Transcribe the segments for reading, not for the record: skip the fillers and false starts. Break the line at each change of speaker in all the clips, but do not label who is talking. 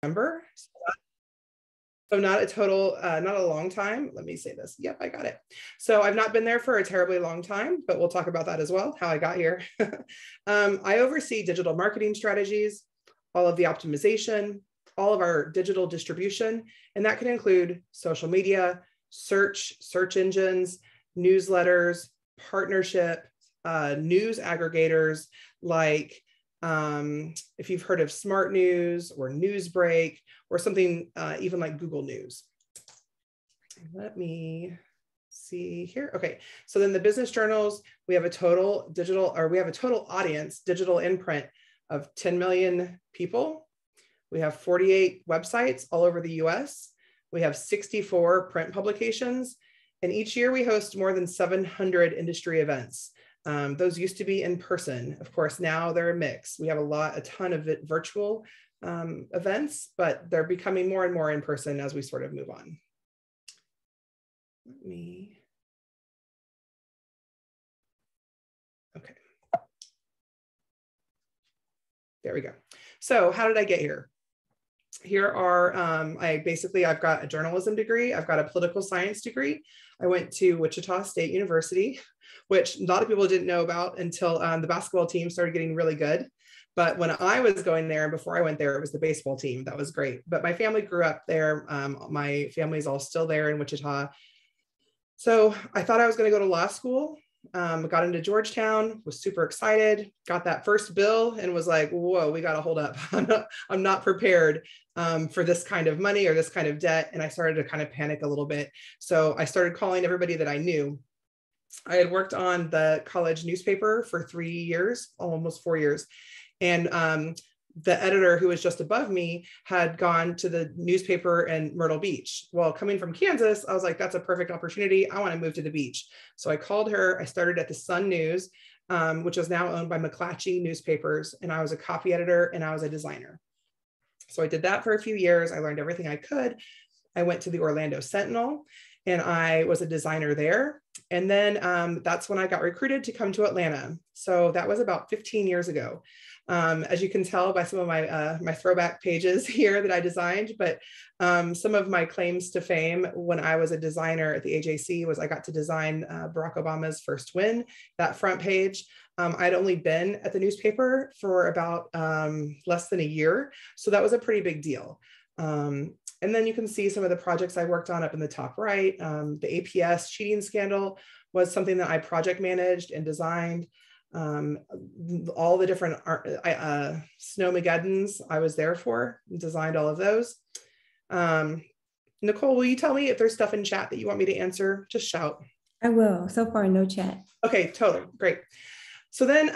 November. So not a total, not a long time. Let me say this. Yep, I got it. So I've not been there for a terribly long time, but we'll talk about that as well, how I got here. I oversee digital marketing strategies, all of the optimization, all of our digital distribution, and that can include social media, search engines, newsletters, partnership, news aggregators like if you've heard of Smart News or Newsbreak or something even like Google News. Let me see here. Okay, so then the business journals, we have a total audience, digital imprint of 10 million people. We have 48 websites all over the US. We have 64 print publications. And each year we host more than 700 industry events. Those used to be in person. Of course, now they're a mix. We have a ton of virtual events, but they're becoming more and more in person as we sort of move on. Okay. There we go. So how did I get here? Here are, I've got a journalism degree. I've got a political science degree. I went to Wichita State University, which a lot of people didn't know about until the basketball team started getting really good. But when I was going there and before I went there, it was the baseball team. That was great. But my family grew up there. My family's all still there in Wichita. So I thought I was going to go to law school. Got into Georgetown, was super excited, got that first bill and was like, whoa, we got to hold up. I'm not prepared for this kind of money or this kind of debt. And I started to kind of panic a little bit. So I started calling everybody that I knew. I had worked on the college newspaper for 3 years, almost 4 years. And the editor who was just above me had gone to the newspaper in Myrtle Beach. Well, coming from Kansas, I was like, that's a perfect opportunity. I want to move to the beach. So I called her. I started at the Sun News, which is now owned by McClatchy Newspapers. And I was a copy editor and I was a designer. So I did that for a few years. I learned everything I could. I went to the Orlando Sentinel and I was a designer there. And then that's when I got recruited to come to Atlanta. So that was about 15 years ago. As you can tell by some of my throwback pages here that I designed, but some of my claims to fame when I was a designer at the AJC was I got to design Barack Obama's first win, that front page. I'd only been at the newspaper for about less than a year. So that was a pretty big deal. And then you can see some of the projects I worked on up in the top right. The APS cheating scandal was something that I project managed and designed. All the different Snowmageddons I was there for, designed all of those. Nicole, will you tell me if there's stuff in chat that you want me to answer? Just shout.
I will. So far, no chat.
Okay, totally, great. So then,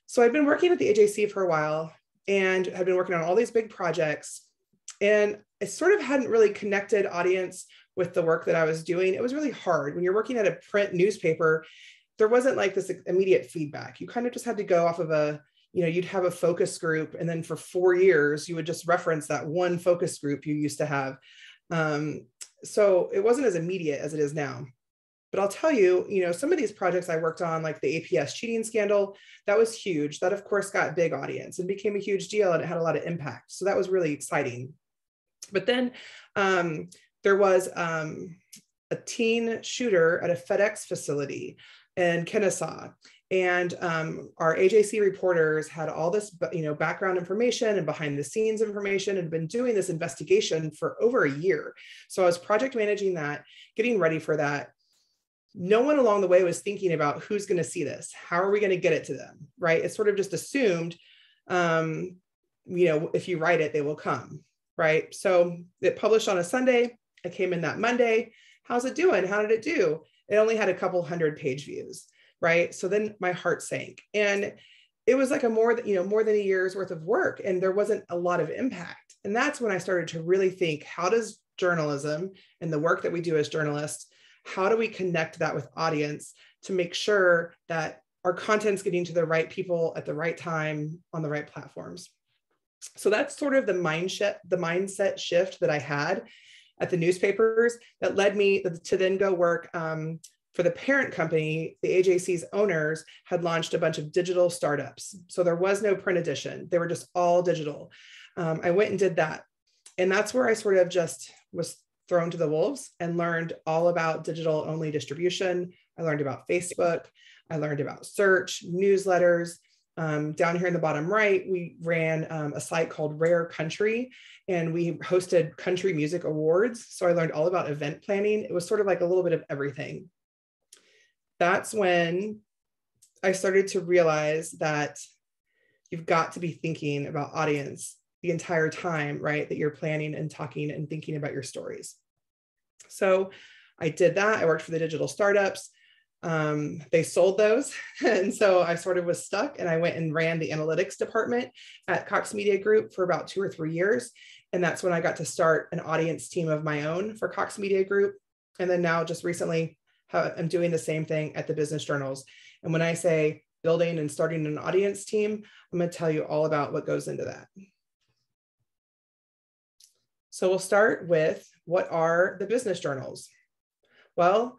so I'd been working at the AJC for a while and had been working on all these big projects. And I sort of hadn't really connected audience with the work that I was doing. It was really hard. When you're working at a print newspaper, there wasn't like this immediate feedback. You kind of just had to go off of you'd have a focus group. And then for 4 years, you would just reference that one focus group you used to have. So it wasn't as immediate as it is now. But I'll tell you, some of these projects I worked on, like the APS cheating scandal, that was huge. That, of course, got big audience and became a huge deal, and it had a lot of impact. So that was really exciting. But then there was a teen shooter at a FedEx facility in Kennesaw. And our AJC reporters had all this, background information and behind the scenes information and been doing this investigation for over a year. So I was project managing that, getting ready for that. No one along the way was thinking about who's going to see this. How are we going to get it to them, right? It's sort of just assumed, if you write it, they will come, right? So it published on a Sunday. I came in that Monday. How's it doing? How did it do? It only had a couple 100 page views, right? So then my heart sank. And it was like more than a year's worth of work, and there wasn't a lot of impact. And that's when I started to really think, how does journalism and the work that we do as journalists, how do we connect that with audience to make sure that our content's getting to the right people at the right time on the right platforms? So that's sort of the mindset shift that I had at the newspapers that led me to then go work for the parent company. The AJC's owners had launched a bunch of digital startups. So there was no print edition. They were just all digital. I went and did that. And that's where I sort of just was thrown to the wolves and learned all about digital only distribution. I learned about Facebook. I learned about search, newsletters. Down here in the bottom right, we ran a site called Rare Country, and we hosted country music awards. So I learned all about event planning. It was sort of like a little bit of everything. That's when I started to realize that you've got to be thinking about audience the entire time, right? That you're planning and talking and thinking about your stories. So I did that. I worked for the digital startups. They sold those. And so I sort of was stuck, and I went and ran the analytics department at Cox Media Group for about 2 or 3 years. And that's when I got to start an audience team of my own for Cox Media Group. And then now just recently, I'm doing the same thing at the business journals. And when I say building and starting an audience team, I'm going to tell you all about what goes into that. So we'll start with, what are the business journals? Well,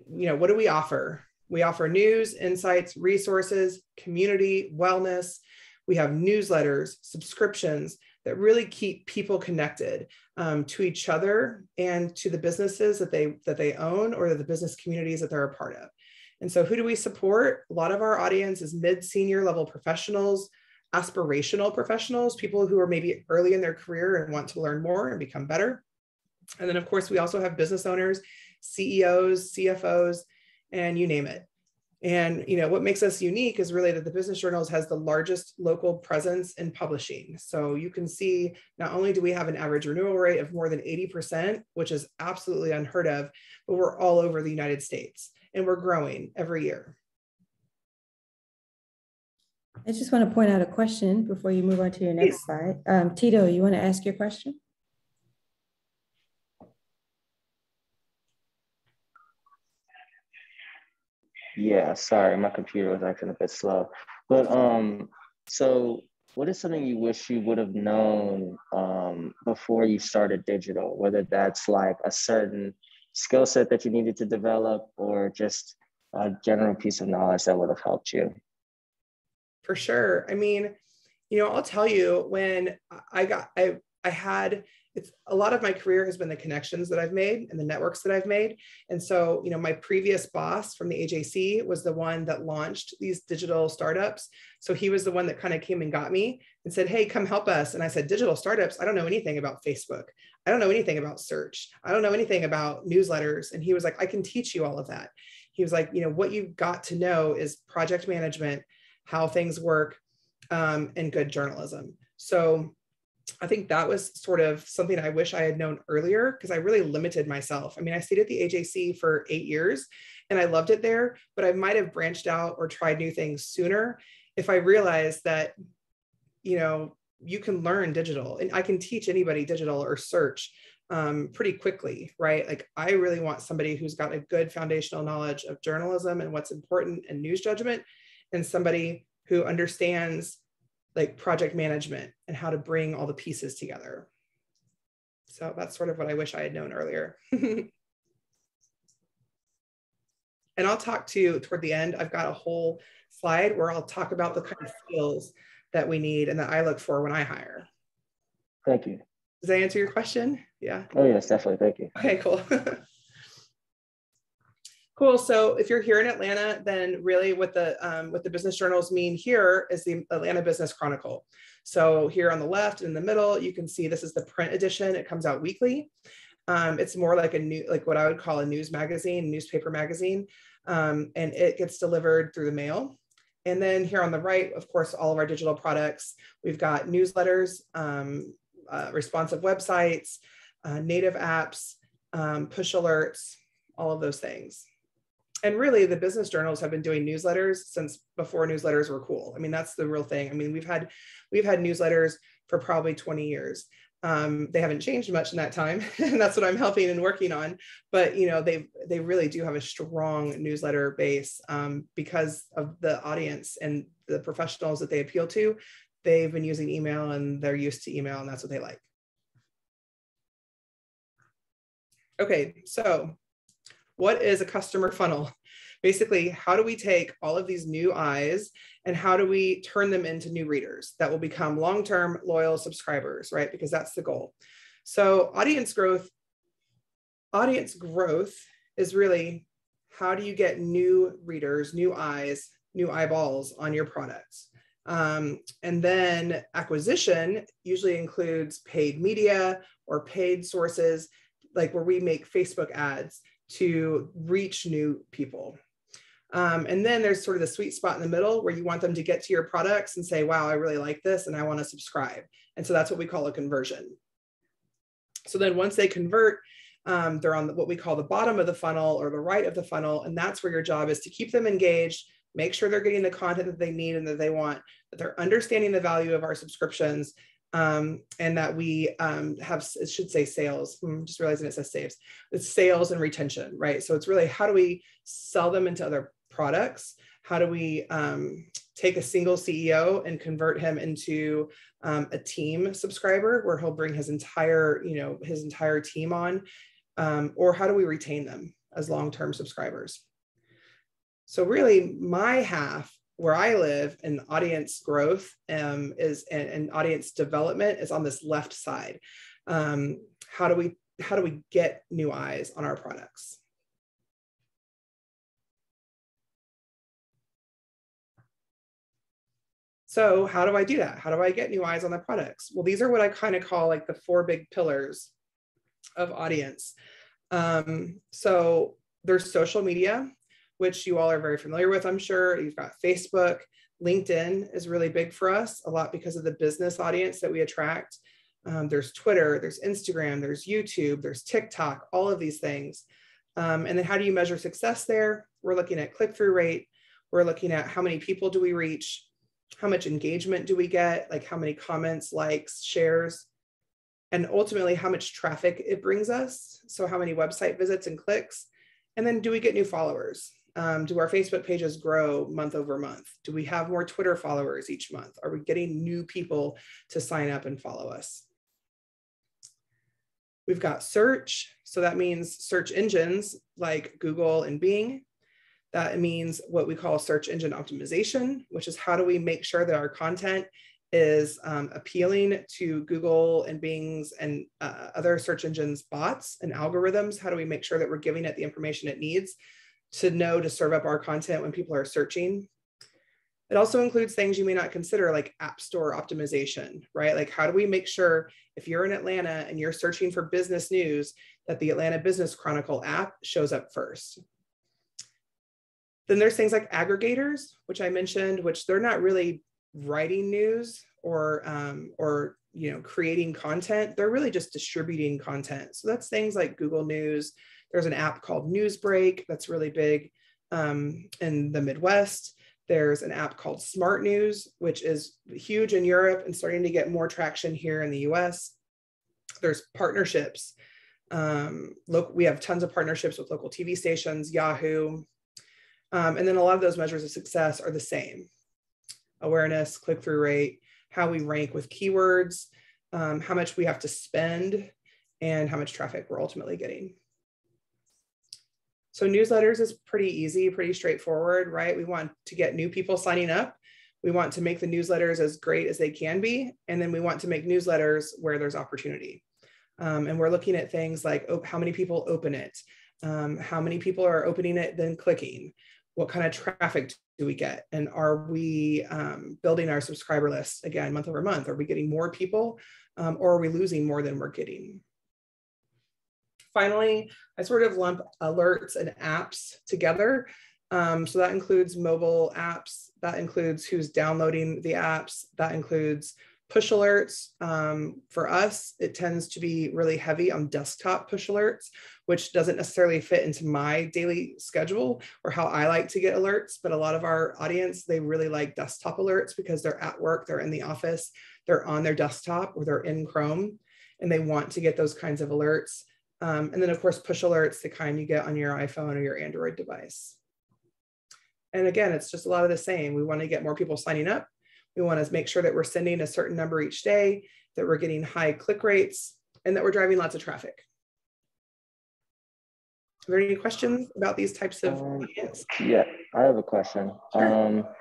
what do we offer? We offer news, insights, resources, community, wellness. We have newsletters, subscriptions that really keep people connected to each other and to the businesses that they own, or the business communities that they're a part of. And so who do we support? A lot of our audience is mid-senior level professionals, aspirational professionals, people who are maybe early in their career and want to learn more and become better. And then of course, we also have business owners, CEOs, CFOs, and you name it. And what makes us unique is really that the Business Journals has the largest local presence in publishing. So you can see, not only do we have an average renewal rate of more than 80%, which is absolutely unheard of, but we're all over the United States, and we're growing every year.
I just want to point out a question before you move on to your next slide. Tito, you want to ask your question?
Yeah, sorry, my computer was acting a bit slow. But so what is something you wish you would have known before you started digital, whether that's like a certain skill set that you needed to develop, or just a general piece of knowledge that would have helped you?
For sure. I mean, I'll tell you, when I had, it's a lot of my career has been the connections that I've made and the networks that I've made. And so, my previous boss from the AJC was the one that launched these digital startups. So he was the one that kind of came and got me and said, hey, come help us. And I said, digital startups? I don't know anything about Facebook. I don't know anything about search. I don't know anything about newsletters. And he was like, I can teach you all of that. He was like, what you've got to know is project management, how things work, and good journalism. So I think that was sort of something I wish I had known earlier, because I really limited myself. I mean, I stayed at the AJC for 8 years and I loved it there, but I might have branched out or tried new things sooner if I realized that, you can learn digital, and I can teach anybody digital or search pretty quickly, right? Like, I really want somebody who's got a good foundational knowledge of journalism and what's important and news judgment, and somebody who understands like project management and how to bring all the pieces together. So that's sort of what I wish I had known earlier. And I'll talk to you toward the end. I've got a whole slide where I'll talk about the kind of skills that we need and that I look for when I hire.
Thank you.
Does that answer your question? Yeah.
Oh yes, definitely. Thank you.
Okay, cool. Cool. So if you're here in Atlanta, then really what the business journals mean here is the Atlanta Business Chronicle. So here on the left and in the middle, you can see this is the print edition. It comes out weekly. It's more like like what I would call a news magazine, newspaper magazine, and it gets delivered through the mail. And then here on the right, of course, all of our digital products. We've got newsletters, responsive websites, native apps, push alerts, all of those things. And really, the business journals have been doing newsletters since before newsletters were cool. I mean, that's the real thing. I mean, we've had newsletters for probably 20 years. They haven't changed much in that time, and that's what I'm helping and working on. But they really do have a strong newsletter base because of the audience and the professionals that they appeal to. They've been using email, and they're used to email, and that's what they like. Okay, so what is a customer funnel? Basically, how do we take all of these new eyes and how do we turn them into new readers that will become long-term loyal subscribers, right? Because that's the goal. So audience growth is really, how do you get new readers, new eyes, new eyeballs on your products? And then acquisition usually includes paid media or paid sources, like where we make Facebook ads to reach new people. And then there's sort of the sweet spot in the middle where you want them to get to your products and say, wow, I really like this and I want to subscribe. And so that's what we call a conversion. So then once they convert, they're on what we call the bottom of the funnel or the right of the funnel. And that's where your job is to keep them engaged, make sure they're getting the content that they need and that they want, that they're understanding the value of our subscriptions, and that we have, it should say sales. I'm just realizing it says saves. It's sales and retention, right? So it's really, how do we sell them into other products? How do we take a single CEO and convert him into a team subscriber where he'll bring his entire team on? Or how do we retain them as long-term subscribers? So really my half where I live in audience growth and audience development is on this left side. How do we get new eyes on our products? So how do I do that? How do I get new eyes on the products? Well, these are what I kind of call like the 4 big pillars of audience. So there's social media, which you all are very familiar with, I'm sure. You've got Facebook. LinkedIn is really big for us, a lot because of the business audience that we attract. There's Twitter, there's Instagram, there's YouTube, there's TikTok, all of these things. And then how do you measure success there? We're looking at click-through rate. We're looking at how many people do we reach? How much engagement do we get? Like how many comments, likes, shares, and ultimately how much traffic it brings us. So how many website visits and clicks? And then do we get new followers? Do our Facebook pages grow month over month? Do we have more Twitter followers each month? Are we getting new people to sign up and follow us? We've got search. So that means search engines like Google and Bing. That means what we call search engine optimization, which is how do we make sure that our content is appealing to Google and Bing's and other search engines bots and algorithms? How do we make sure that we're giving it the information it needs to know to serve up our content when people are searching? It also includes things you may not consider, like app store optimization, right? Like how do we make sure if you're in Atlanta and you're searching for business news, that the Atlanta Business Chronicle app shows up first? Then there's things like aggregators, which I mentioned, which they're not really writing news or creating content. They're really just distributing content. So that's things like Google News. There's an app called Newsbreak that's really big in the Midwest. There's an app called Smart News, which is huge in Europe and starting to get more traction here in the US. There's partnerships. We have tons of partnerships with local TV stations, Yahoo. And then a lot of those measures of success are the same. Awareness, click-through rate, how we rank with keywords, how much we have to spend, and how much traffic we're ultimately getting. So newsletters is pretty easy, pretty straightforward, right? We want to get new people signing up. We want to make the newsletters as great as they can be. And then we want to make newsletters where there's opportunity. And we're looking at things like how many people open it, how many people are opening it, then clicking, what kind of traffic do we get? And are we building our subscriber list again, month over month? Are we getting more people or are we losing more than we're getting? Finally, I sort of lump alerts and apps together. So that includes mobile apps, that includes who's downloading the apps, that includes push alerts. For us, it tends to be really heavy on desktop push alerts, which doesn't necessarily fit into my daily schedule or how I like to get alerts. But a lot of our audience, they really like desktop alerts because they're at work, they're in the office, they're on their desktop or they're in Chrome, and they want to get those kinds of alerts. And then of course, push alerts, the kind you get on your iPhone or your Android device. And again, it's just a lot of the same. We want to get more people signing up. We want to make sure that we're sending a certain number each day, that we're getting high click rates, and that we're driving lots of traffic. Are there any questions about these types of audience?
Yeah, I have a question.
Sure.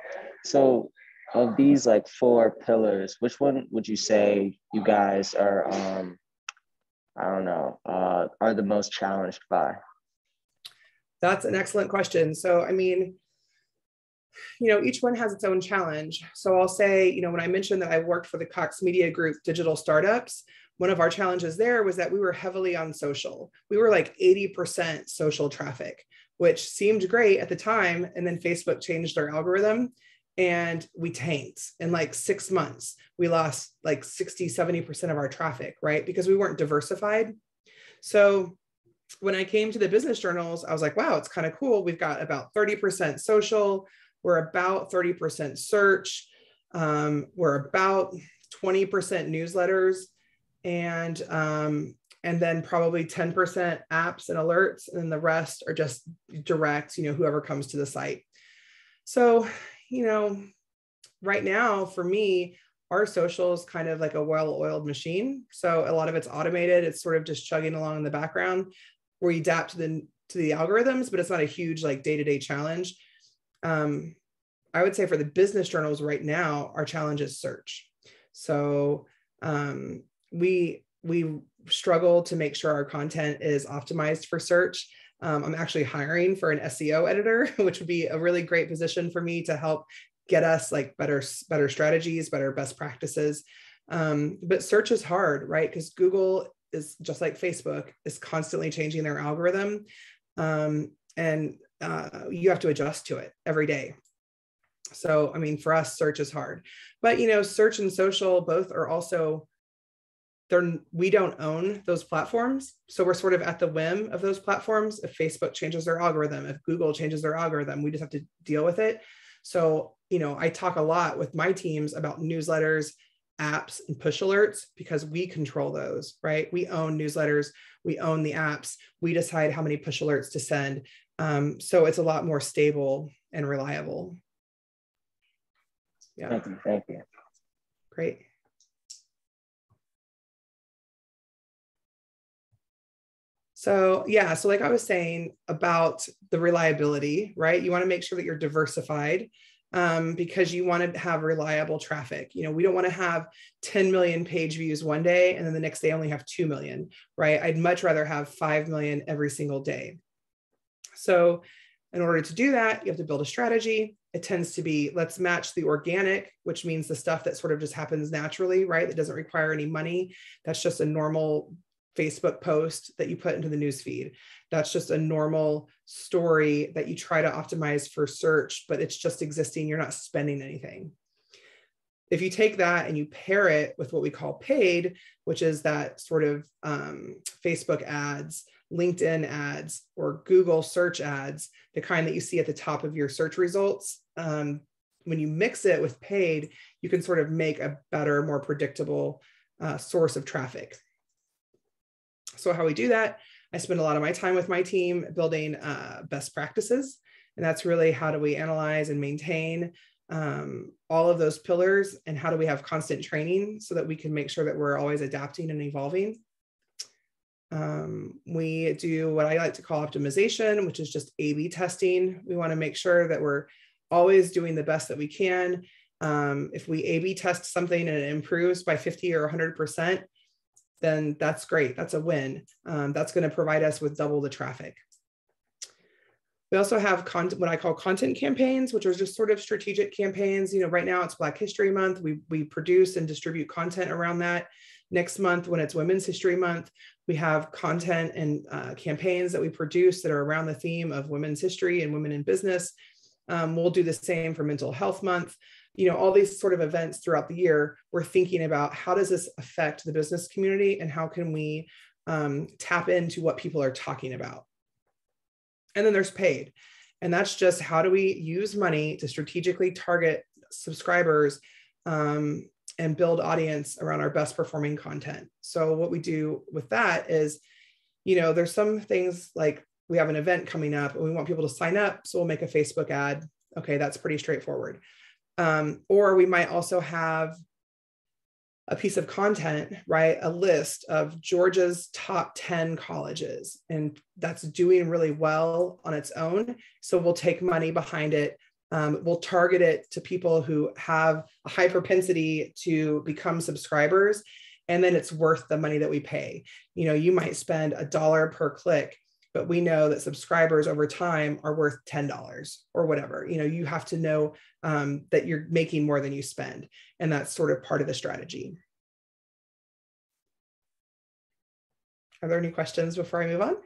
So of these like 4 pillars, which one would you say you guys are I don't know, are the most challenged by?
That's an excellent question. So, I mean, each one has its own challenge. So I'll say, when I mentioned that I worked for the Cox Media Group digital startups, one of our challenges there was that we were heavily on social. We were like 80% social traffic, which seemed great at the time. And then Facebook changed their algorithm and we tanked in like 6 months. We lost like 60, 70% of our traffic, right? Because we weren't diversified. So when I came to the business journals, I was like, wow, it's kind of cool. We've got about 30% social. We're about 30% search. We're about 20% newsletters, and then probably 10% apps and alerts, and then the rest are just direct, whoever comes to the site. So, right now for me, our social is kind of like a well-oiled machine. So a lot of it's automated. It's sort of just chugging along in the background. We adapt to the algorithms, but it's not a huge like day-to-day challenge. I would say for the business journals right now, our challenge is search. So we struggle to make sure our content is optimized for search. I'm actually hiring for an SEO editor, which would be a really great position for me to help get us like better strategies, better best practices. But search is hard, right? Because Google is just like Facebook, is constantly changing their algorithm. And you have to adjust to it every day. So, I mean, for us, search is hard, but, search and social both are also, we don't own those platforms. So we're sort of at the whim of those platforms. If Facebook changes their algorithm, if Google changes their algorithm, we just have to deal with it. So, I talk a lot with my teams about newsletters, apps, and push alerts because we control those, right? We own newsletters, we own the apps, we decide how many push alerts to send. So it's a lot more stable and reliable. Yeah.
Thank you.
Great. So yeah, so like I was saying about the reliability, right? You want to make sure that you're diversified because you want to have reliable traffic. We don't want to have 10 million page views one day and then the next day only have 2 million, right? I'd much rather have 5 million every single day. So in order to do that, you have to build a strategy. It tends to be, let's match the organic, which means the stuff that sort of just happens naturally, right? That doesn't require any money. That's just a normal Facebook post that you put into the newsfeed. That's just a normal story that you try to optimize for search, but it's just existing. You're not spending anything. If you take that and you pair it with what we call paid, which is that sort of Facebook ads, LinkedIn ads, or Google search ads, the kind that you see at the top of your search results, when you mix it with paid, you can sort of make a better, more predictable source of traffic. So how we do that, I spend a lot of my time with my team building best practices. And that's really how do we analyze and maintain all of those pillars, and how do we have constant training so that we can make sure that we're always adapting and evolving. We do what I like to call optimization, which is just A/B testing. We want to make sure that we're always doing the best that we can. If we A/B test something and it improves by 50 or 100%, then that's great. That's a win. That's going to provide us with double the traffic. We also have what I call content campaigns, which are just sort of strategic campaigns. Right now it's Black History Month. We produce and distribute content around that. Next month, when it's Women's History Month, we have content and campaigns that we produce that are around the theme of women's history and women in business. We'll do the same for Mental Health Month. All these sort of events throughout the year, we're thinking about how does this affect the business community and how can we tap into what people are talking about. And then there's paid. And that's just how do we use money to strategically target subscribers and build audience around our best performing content. So what we do with that is, there's some things like we have an event coming up and we want people to sign up. So we'll make a Facebook ad. Okay, that's pretty straightforward. Or we might also have a piece of content, right? A list of Georgia's top 10 colleges, and that's doing really well on its own. So we'll take money behind it. We'll target it to people who have a high propensity to become subscribers. and then it's worth the money that we pay. You know, you might spend $1 per click, but we know that subscribers over time are worth $10 or whatever. You know, you have to know that you're making more than you spend. And that's sort of part of the strategy. Are there any questions before I move on?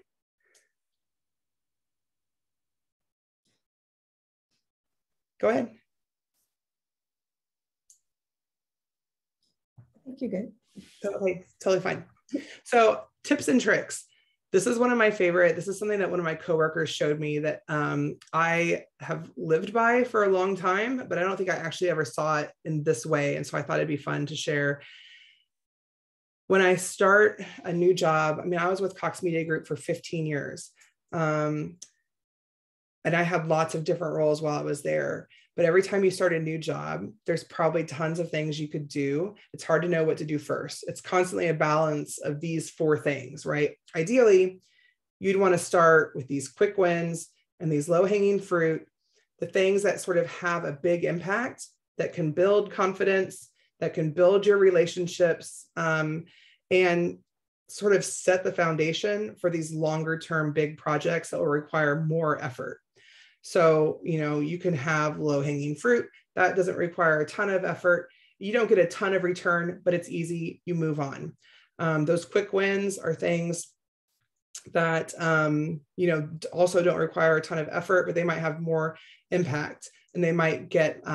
Go ahead.
I think you're good.
Okay, totally fine. So tips and tricks. This is one of my favorite. This is something that one of my coworkers showed me that I have lived by for a long time, but I don't think I actually ever saw it in this way. And so I thought it'd be fun to share. When I start a new job, I mean, I was with Cox Media Group for 15 years. And I had lots of different roles while I was there. But every time you start a new job, there's probably tons of things you could do. It's hard to know what to do first. It's constantly a balance of these 4 things, right? Ideally, you'd want to start with these quick wins and these low-hanging fruit, the things that sort of have a big impact, that can build confidence, that can build your relationships, and sort of set the foundation for these longer-term big projects that will require more effort. So, you know, you can have low-hanging fruit that doesn't require a ton of effort. You don't get a ton of return, but it's easy. You move on. Those quick wins are things that, you know, also don't require a ton of effort, but they might have more impact and they might get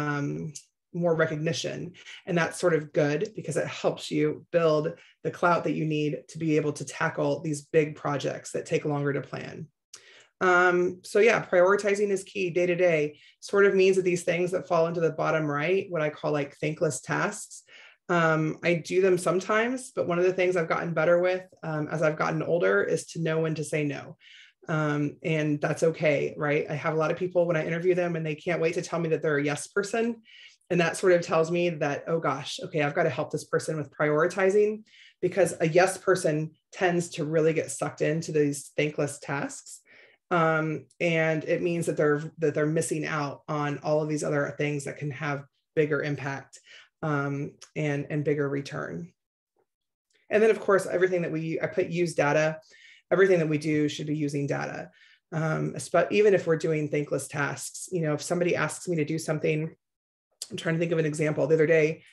more recognition. And that's sort of good because it helps you build the clout that you need to be able to tackle these big projects that take longer to plan. So yeah, prioritizing is key day to day. Sort of means that these things that fall into the bottom right, what I call like thankless tasks, I do them sometimes, but one of the things I've gotten better with as I've gotten older is to know when to say no. And that's okay, right? I have a lot of people when I interview them and they can't wait to tell me that they're a yes person. And that sort of tells me that, oh gosh, okay, I've got to help this person with prioritizing, because a yes person tends to really get sucked into these thankless tasks. And it means that they're missing out on all of these other things that can have bigger impact and bigger return. And then of course, everything that I put use data, everything that we do should be using data. Even if we're doing thankless tasks, you know, if somebody asks me to do something, I'm trying to think of an example. The other day,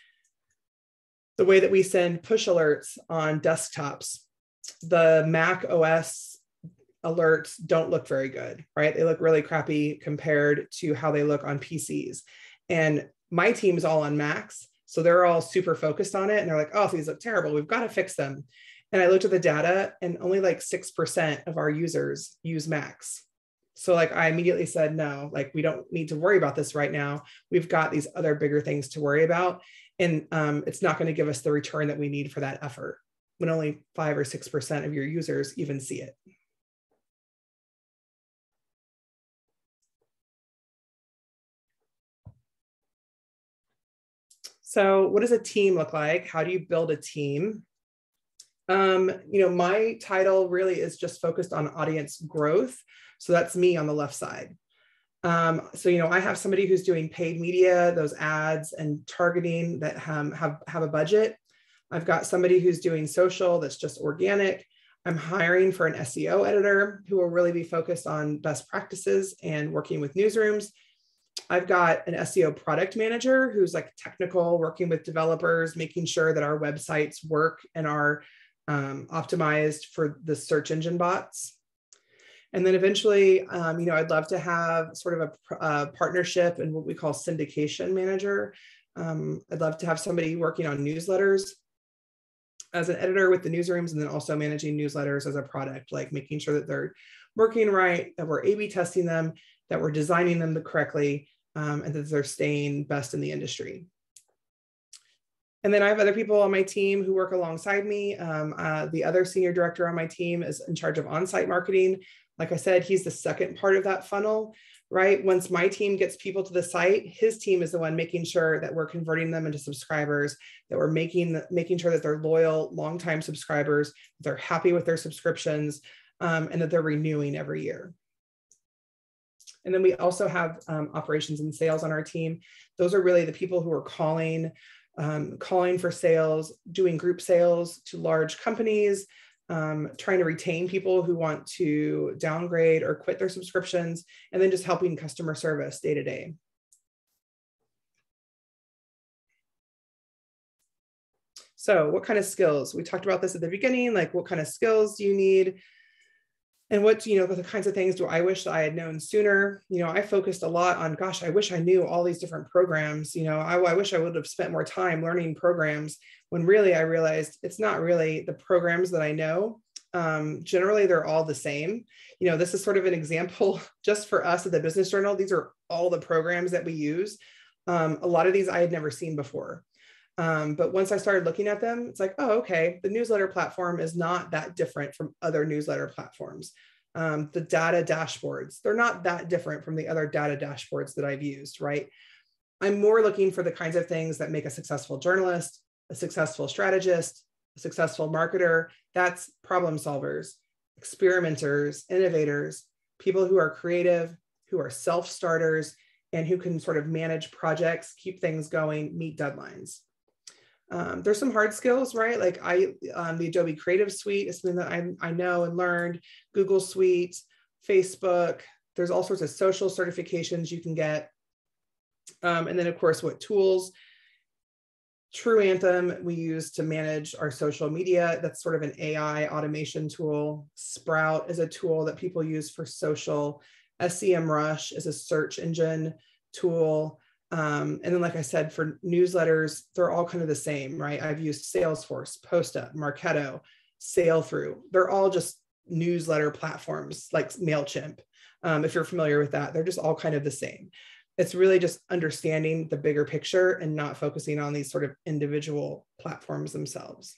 the way that we send push alerts on desktops, the Mac OS alerts don't look very good, right? They look really crappy compared to how they look on PCs. And my team is all on Macs, so they're all super focused on it. And they're like, oh, these look terrible. We've got to fix them. And I looked at the data and only like 6% of our users use Macs. So like I immediately said, no, like we don't need to worry about this right now. We've got these other bigger things to worry about. And it's not going to give us the return that we need for that effort when only 5 or 6% of your users even see it. So what does a team look like? How do you build a team? You know, my title really is just focused on audience growth. So that's me on the left side. So, you know, I have somebody who's doing paid media, those ads and targeting that have a budget. I've got somebody who's doing social that's just organic. I'm hiring for an SEO editor who will really be focused on best practices and working with newsrooms. I've got an SEO product manager who's like technical, working with developers, making sure that our websites work and are optimized for the search engine bots. And then eventually, you know, I'd love to have sort of a partnership and what we call syndication manager. I'd love to have somebody working on newsletters as an editor with the newsrooms, and then also managing newsletters as a product, like making sure that they're working right, that we're A/B testing them, that we're designing them correctly, and that they're staying best in the industry. And then I have other people on my team who work alongside me. The other senior director on my team is in charge of on-site marketing. Like I said, he's the second part of that funnel, right? Once my team gets people to the site, his team is the one making sure that we're converting them into subscribers, that we're making sure that they're loyal, longtime subscribers, that they're happy with their subscriptions, and that they're renewing every year. And then we also have operations and sales on our team. Those are really the people who are calling calling for sales, doing group sales to large companies, trying to retain people who want to downgrade or quit their subscriptions, and then just helping customer service day to day. So what kind of skills? We talked about this at the beginning, like what kind of skills do you need? And what, the kinds of things do I wish that I had known sooner? I focused a lot on, gosh, I wish I knew all these different programs. I wish I would have spent more time learning programs, when really I realized it's not really the programs that I know. Generally, they're all the same. This is sort of an example just for us at the Business Journal. These are all the programs that we use. A lot of these I had never seen before. But once I started looking at them, it's like, oh, okay, the newsletter platform is not that different from other newsletter platforms. The data dashboards, they're not that different from the other data dashboards that I've used, right? I'm more looking for the kinds of things that make a successful journalist, a successful strategist, a successful marketer. That's problem solvers, experimenters, innovators, people who are creative, who are self-starters, and who can sort of manage projects, keep things going, meet deadlines. There's some hard skills, right? Like the Adobe Creative Suite is something that I know and learned, Google Suite, Facebook, there's all sorts of social certifications you can get. And then of course, what tools? True Anthem we use to manage our social media. That's sort of an AI automation tool. Sprout is a tool that people use for social. SEMrush is a search engine tool. And then, like I said, for newsletters, they're all kind of the same, right? I've used Salesforce, Posta, Marketo, Sailthrough. They're all just newsletter platforms like MailChimp. If you're familiar with that, they're just all kind of the same. It's really just understanding the bigger picture and not focusing on these sort of individual platforms themselves.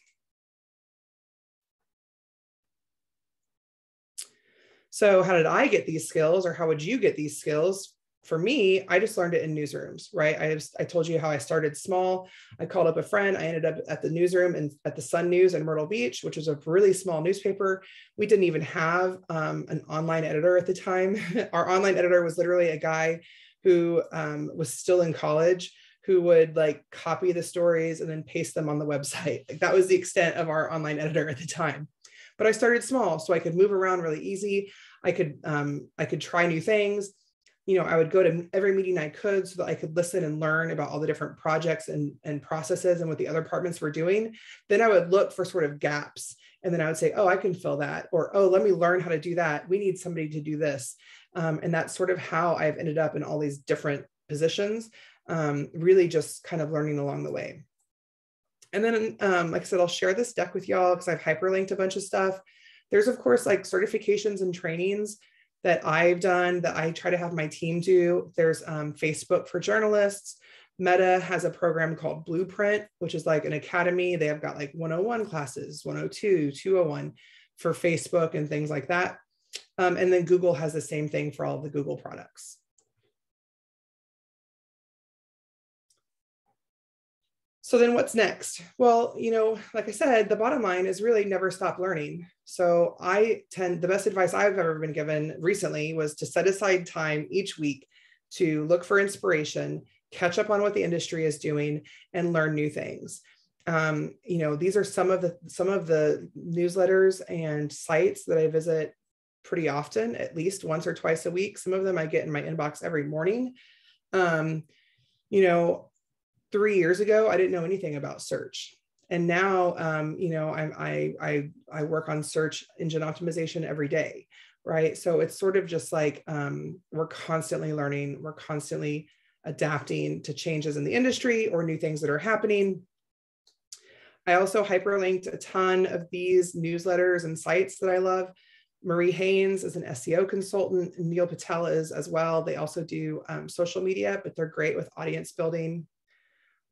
So how did I get these skills, or how would you get these skills? For me, I just learned it in newsrooms, right? I told you how I started small. I called up a friend. I ended up at the newsroom and at the Sun News in Myrtle Beach, which was a really small newspaper. We didn't even have an online editor at the time. Our online editor was literally a guy who was still in college, who would like copy the stories and then paste them on the website. Like, that was the extent of our online editor at the time. But I started small, so I could move around really easy. I could try new things. I would go to every meeting I could so that I could listen and learn about all the different projects and processes and what the other departments were doing. Then I would look for sort of gaps. And then I would say, oh, I can fill that. Or, oh, let me learn how to do that. We need somebody to do this. And that's sort of how I've ended up in all these different positions, really just kind of learning along the way. And then, like I said, I'll share this deck with y'all because I've hyperlinked a bunch of stuff. There's, of course, like certifications and trainings that I've done that I try to have my team do. There's Facebook for journalists. Meta has a program called Blueprint, which is like an academy. They have got like 101 classes, 102, 201 for Facebook and things like that. And then Google has the same thing for all of the Google products. So then what's next? Well, like I said, the bottom line is really never stop learning. So the best advice I've ever been given recently was to set aside time each week to look for inspiration, catch up on what the industry is doing, and learn new things. These are some of the newsletters and sites that I visit pretty often, at least once or twice a week. Some of them I get in my inbox every morning. 3 years ago, I didn't know anything about search. And now, I work on search engine optimization every day, right? So it's sort of just like, we're constantly learning, we're constantly adapting to changes in the industry or new things that are happening. I also hyperlinked a ton of these newsletters and sites that I love. Marie Haynes is an SEO consultant, and Neil Patel is as well. They also do social media, but they're great with audience building.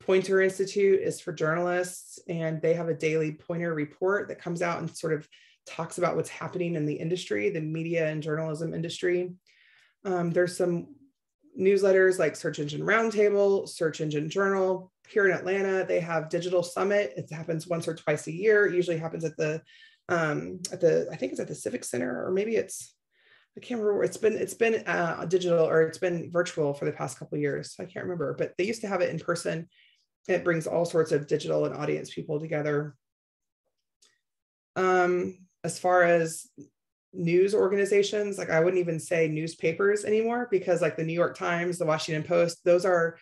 Pointer Institute is for journalists, and they have a daily Pointer report that comes out and sort of talks about what's happening in the industry, the media and journalism industry. There's some newsletters like Search Engine Roundtable, Search Engine Journal. Here in Atlanta, they have Digital Summit. It happens once or twice a year. It usually happens I think it's at the Civic Center, or maybe I can't remember. It's been digital, or it's been virtual for the past couple of years. I can't remember, but they used to have it in person. It brings all sorts of digital and audience people together. As far as news organizations, like I wouldn't even say newspapers anymore, because like the New York Times, the Washington Post, those are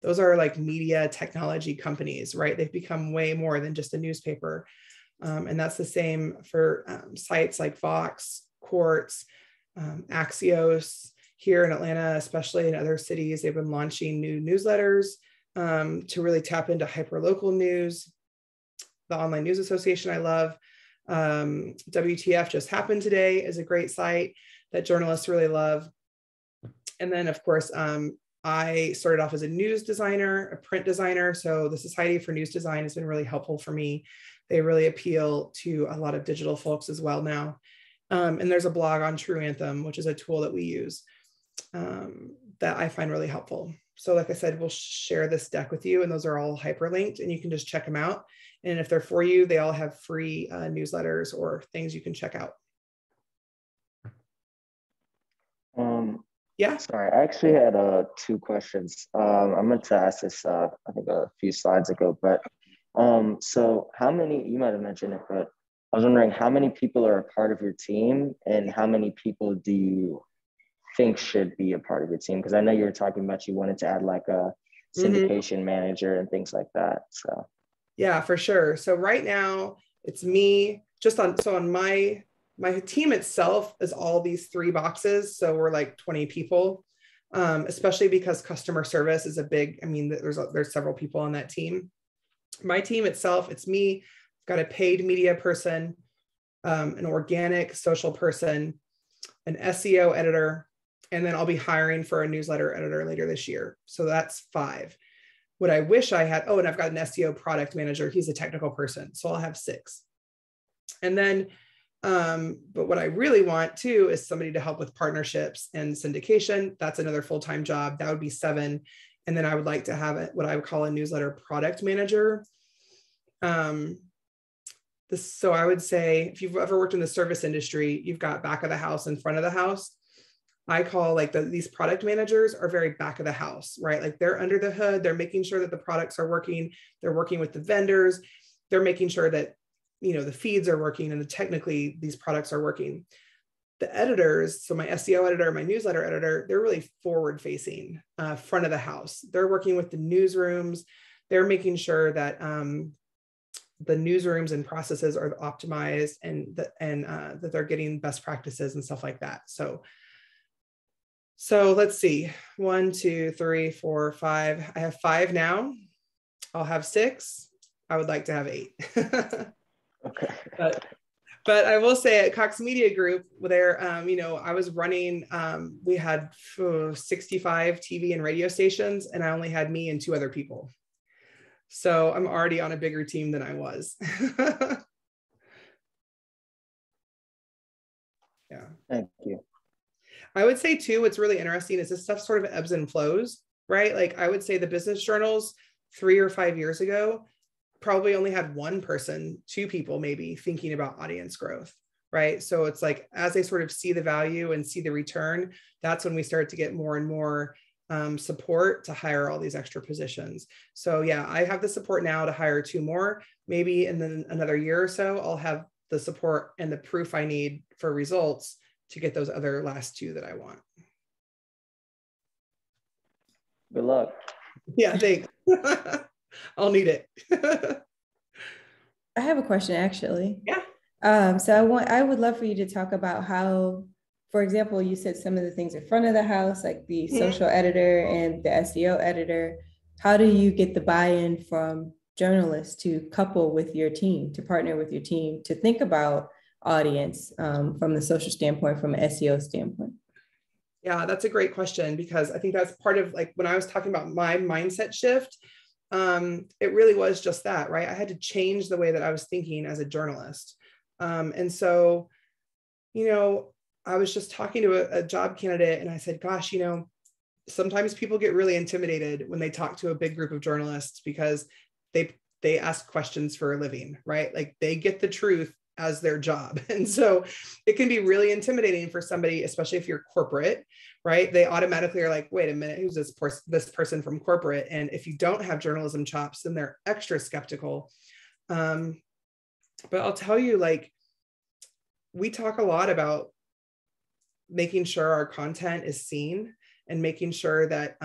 like media technology companies, right? They've become way more than just a newspaper. And that's the same for sites like Vox, Quartz, Axios. Here in Atlanta, especially in other cities, they've been launching new newsletters to really tap into hyperlocal news. The Online News Association I love. WTF Just Happened Today is a great site that journalists really love. And then of course, I started off as a news designer, a print designer. So the Society for News Design has been really helpful for me. They really appeal to a lot of digital folks as well now. And there's a blog on True Anthem, which is a tool that we use that I find really helpful. So like I said, we'll share this deck with you, and those are all hyperlinked and you can just check them out. And if they're for you, they all have free newsletters or things you can check out. Yeah.
Sorry, I actually had 2 questions. I meant to ask this, I think a few slides ago, but so how many, you might have mentioned it, but I was wondering how many people are a part of your team and how many people do you think should be a part of your team? Because I know you were talking about you wanted to add like a syndication manager and things like that. So
yeah, for sure. So right now it's me just on, so on my team itself is all these 3 boxes. So we're like 20 people, especially because customer service is a big, I mean, there's several people on that team. My team itself, it's me, got a paid media person, an organic social person, an SEO editor, and then I'll be hiring for a newsletter editor later this year. So that's 5. What I wish I had, oh, and I've got an SEO product manager. He's a technical person. So I'll have 6. And then, but what I really want too is somebody to help with partnerships and syndication. That's another full-time job. That would be 7. And then I would like to have what I would call a newsletter product manager. So I would say, if you've ever worked in the service industry, you've got back of the house and front of the house. I call like these product managers are very back of the house, right? Like they're under the hood, they're making sure that the products are working, they're working with the vendors, they're making sure that, you know, the feeds are working and technically these products are working. The editors, so my SEO editor, my newsletter editor, they're really forward facing, front of the house. They're working with the newsrooms. They're making sure that the newsrooms and processes are optimized and that they're getting best practices and stuff like that. So let's see, 1, 2, 3, 4, 5. I have 5 now. I'll have 6. I would like to have 8.
okay.
But I will say at Cox Media Group, there, you know, I was running, we had 65 TV and radio stations, and I only had me and 2 other people. So I'm already on a bigger team than I was. Yeah.
Thank you.
I would say too, what's really interesting is this stuff sort of ebbs and flows, right? Like I would say the business journals 3 or 5 years ago probably only had 1 person, 2 people maybe thinking about audience growth, right? So it's like, as they sort of see the value and see the return, that's when we start to get more and more support to hire all these extra positions. So yeah, I have the support now to hire 2 more, maybe in then another year or so, I'll have the support and the proof I need for results to get those other last 2 that I want.
Good luck.
Yeah, thanks. I'll need it.
I have a question actually.
Yeah.
So I would love for you to talk about how, for example, you said some of the things in front of the house, like the social editor and the SEO editor. How do you get the buy-in from journalists to couple with your team, to partner with your team, to think about audience from the social standpoint, from an SEO standpoint?
Yeah, that's a great question, because I think that's part of, like, when I was talking about my mindset shift, it really was just that, right? I had to change the way that I was thinking as a journalist. And so, you know, I was just talking to a job candidate and I said, gosh, you know, sometimes people get really intimidated when they talk to a big group of journalists because they ask questions for a living, right? Like they get the truth as their job. And so it can be really intimidating for somebody, especially if you're corporate, right? They automatically are like, wait a minute, who's this person from corporate? And if you don't have journalism chops, then they're extra skeptical. But I'll tell you, like, we talk a lot about making sure our content is seen and making sure that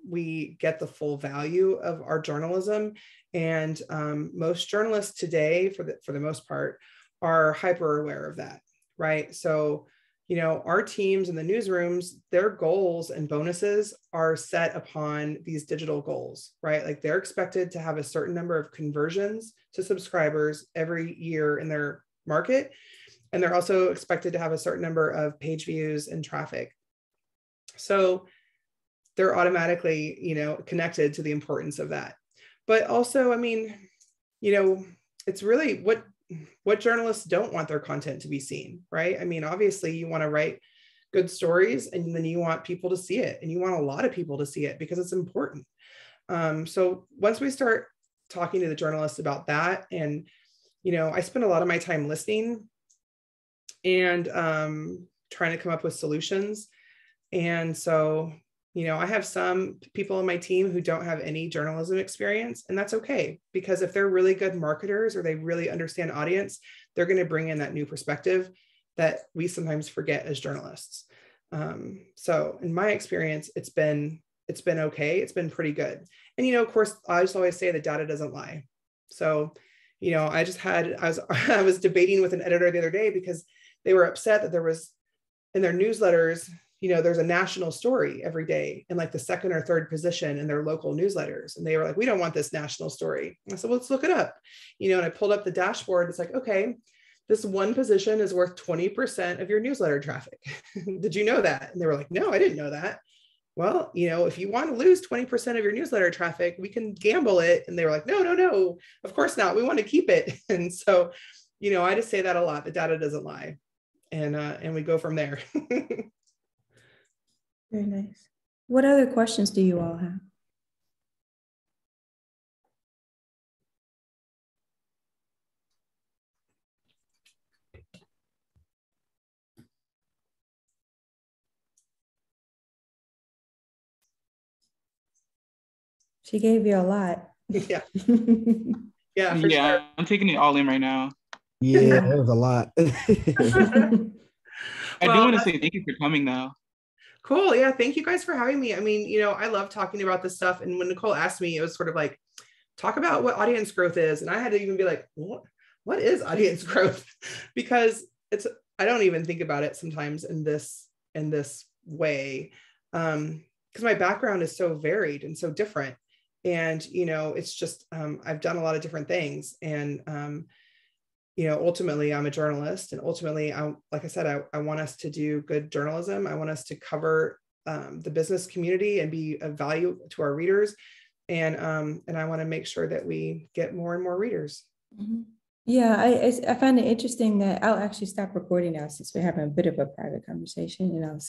we get the full value of our journalism. And most journalists today, for the most part, are hyper aware of that, right? So, you know, our teams in the newsrooms, their goals and bonuses are set upon these digital goals, right? Like they're expected to have a certain number of conversions to subscribers every year in their market. And they're also expected to have a certain number of page views and traffic. So they're automatically, you know, connected to the importance of that. But also, I mean, you know, it's really what journalists don't want their content to be seen, right? I mean, obviously you want to write good stories and then you want people to see it, and you want a lot of people to see it because it's important. So once we start talking to the journalists about that, and, you know, I spend a lot of my time listening and trying to come up with solutions. And so, you know, I have some people on my team who don't have any journalism experience, and that's okay, because if they're really good marketers or they really understand audience, they're going to bring in that new perspective that we sometimes forget as journalists. So in my experience, it's been okay. It's been pretty good. And, you know, of course, I just always say the data doesn't lie. So, you know, I was debating with an editor the other day because they were upset that there was in their newsletters, you know, there's a national story every day in like the second or third position in their local newsletters. And they were like, we don't want this national story. And I said, well, let's look it up. You know, and I pulled up the dashboard. It's like, okay, this one position is worth 20% of your newsletter traffic. Did you know that? And they were like, no, I didn't know that. Well, you know, if you want to lose 20% of your newsletter traffic, we can gamble it. And they were like, no, of course not. We want to keep it. And so, you know, I just say that a lot. The data doesn't lie. And we go from there.
Very nice. What other questions do you all have? She gave you a lot.
Yeah. Yeah.
Sure. I'm taking it all in right now.
Yeah, that was a lot.
I do want to say thank you for coming though.
Cool. Yeah. Thank you guys for having me. I mean, you know, I love talking about this stuff. And when Nicole asked me, it was sort of like, talk about what audience growth is. And I had to even be like, what is audience growth? Because I don't even think about it sometimes in this way. Because my background is so varied and so different. And, you know, it's just, I've done a lot of different things. And, you know, ultimately I'm a journalist, and ultimately, like I said, I want us to do good journalism. I want us to cover the business community and be of value to our readers. And I want to make sure that we get more and more readers.
Mm-hmm. Yeah, I find it interesting that I'll actually stop recording now since we're having a bit of a private conversation, and I'll send